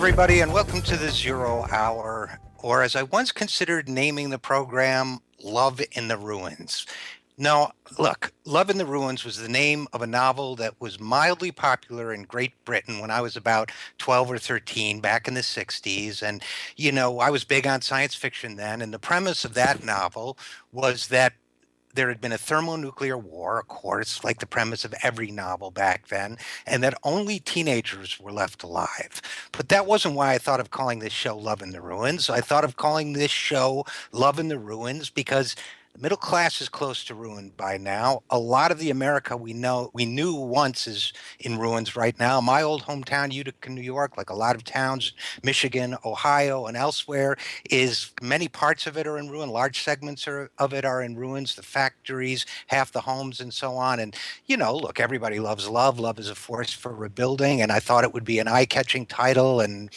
everybody, and welcome to the Zero Hour, or as I once considered naming the program, Love in the Ruins. No, look, Love in the Ruins was the name of a novel that was mildly popular in Great Britain when I was about 12 or 13 back in the 60s. And, I was big on science fiction then. And the premise of that novel was that there had been a thermonuclear war, of course, like the premise of every novel back then, and that only teenagers were left alive. But that wasn't why I thought of calling this show Love in the Ruins. I thought of calling this show Love in the Ruins because the middle class is close to ruin by now. A lot of the America we knew once is in ruins right now. My old hometown, Utica, New York, like a lot of towns, Michigan, Ohio, and elsewhere, is many parts of it are in ruin. Large segments of it are in ruins. The factories, half the homes, and so on. And look, everybody loves love. Love is a force for rebuilding. And I thought it would be an eye-catching title. And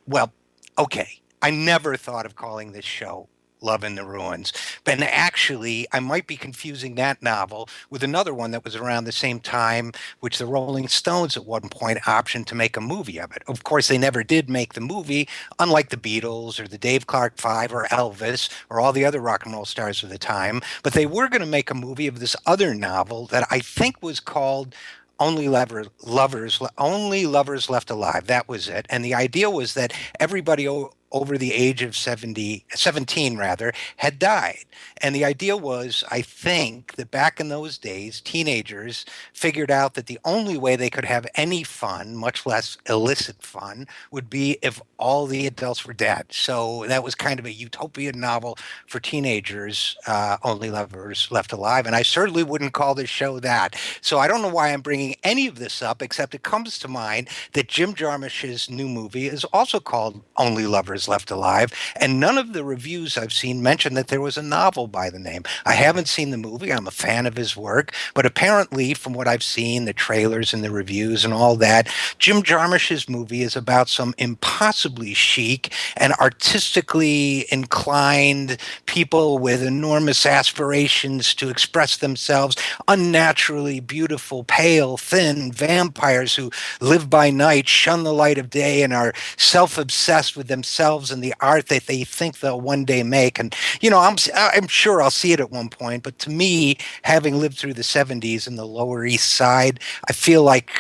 well, okay, I never thought of calling this show Love in the Ruins. But actually, I might be confusing that novel with another one that was around the same time, which the Rolling Stones at one point optioned to make a movie of it. Of course, they never did make the movie, unlike the Beatles or the Dave Clark Five or Elvis or all the other rock and roll stars of the time. But they were going to make a movie of this other novel that I think was called Only Lovers Left Alive. That was it. And the idea was that everybody over the age of 17 rather, had died. And the idea was, I think, that back in those days, teenagers figured out that the only way they could have any fun, much less illicit fun, would be if all the adults were dead. So that was kind of a utopian novel for teenagers, Only Lovers Left Alive. And I certainly wouldn't call this show that. So I don't know why I'm bringing any of this up, except it comes to mind that Jim Jarmusch's new movie is also called Only Lovers Left Alive, and none of the reviews I've seen mention that there was a novel by the name. I haven't seen the movie. I'm a fan of his work, but apparently, from what I've seen, the trailers and the reviews and all that, Jim Jarmusch's movie is about some impossibly chic and artistically inclined people with enormous aspirations to express themselves, unnaturally beautiful, pale, thin vampires who live by night, shun the light of day, and are self-obsessed with themselves and the art that they think they'll one day make. And I'm sure I'll see it at one point, but to me, having lived through the 70s in the Lower East Side, I feel like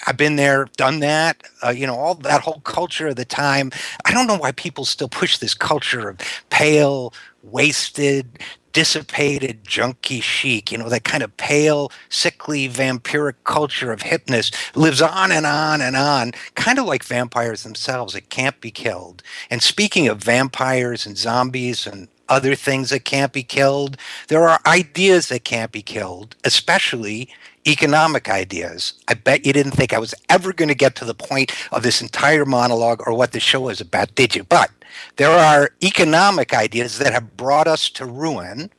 I've been there, done that. All that whole culture of the time. I don't know why people still push this culture of pale, wasted, dissipated, junky chic. That kind of pale, sickly, vampiric culture of hipness lives on and on and on, kind of like vampires themselves. It can't be killed. And speaking of vampires and zombies and other things that can't be killed, there are ideas that can't be killed, especially economic ideas. I bet you didn't think I was ever going to get to the point of this entire monologue or what the show is about, did you? But there are economic ideas that have brought us to ruin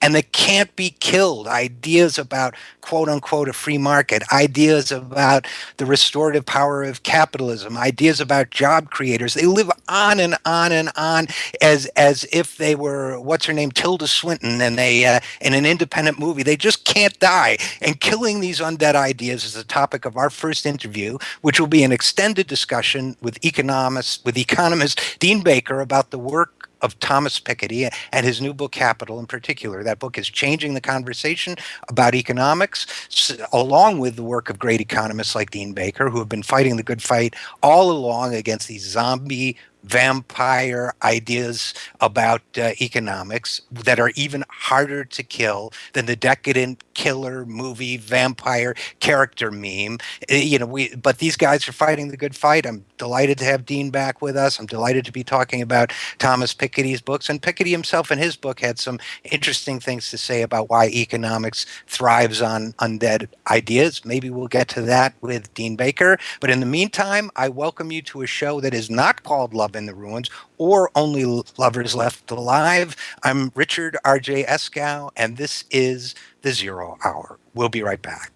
and that can't be killed. Ideas about, quote unquote, a free market, ideas about the restorative power of capitalism, ideas about job creators. They live on and on and on as if they were, what's her name, Tilda Swinton, and they in an independent movie. They just can't die. And killing these undead ideas is the topic of our first interview, which will be an extended discussion with economist Dean Baker about the work of Thomas Piketty and his new book, Capital, in particular. That book is changing the conversation about economics, along with the work of great economists like Dean Baker, who have been fighting the good fight all along against these zombie vampire ideas about economics that are even harder to kill than the decadent killer movie vampire character meme. But these guys are fighting the good fight. I'm delighted to have Dean back with us. I'm delighted to be talking about Thomas Piketty's books. And Piketty himself in his book had some interesting things to say about why economics thrives on undead ideas. Maybe we'll get to that with Dean Baker. But in the meantime, I welcome you to a show that is not called Love in the Ruins or Only Lovers Left Alive. I'm Richard RJ Eskow, and this is the Zero Hour. We'll be right back.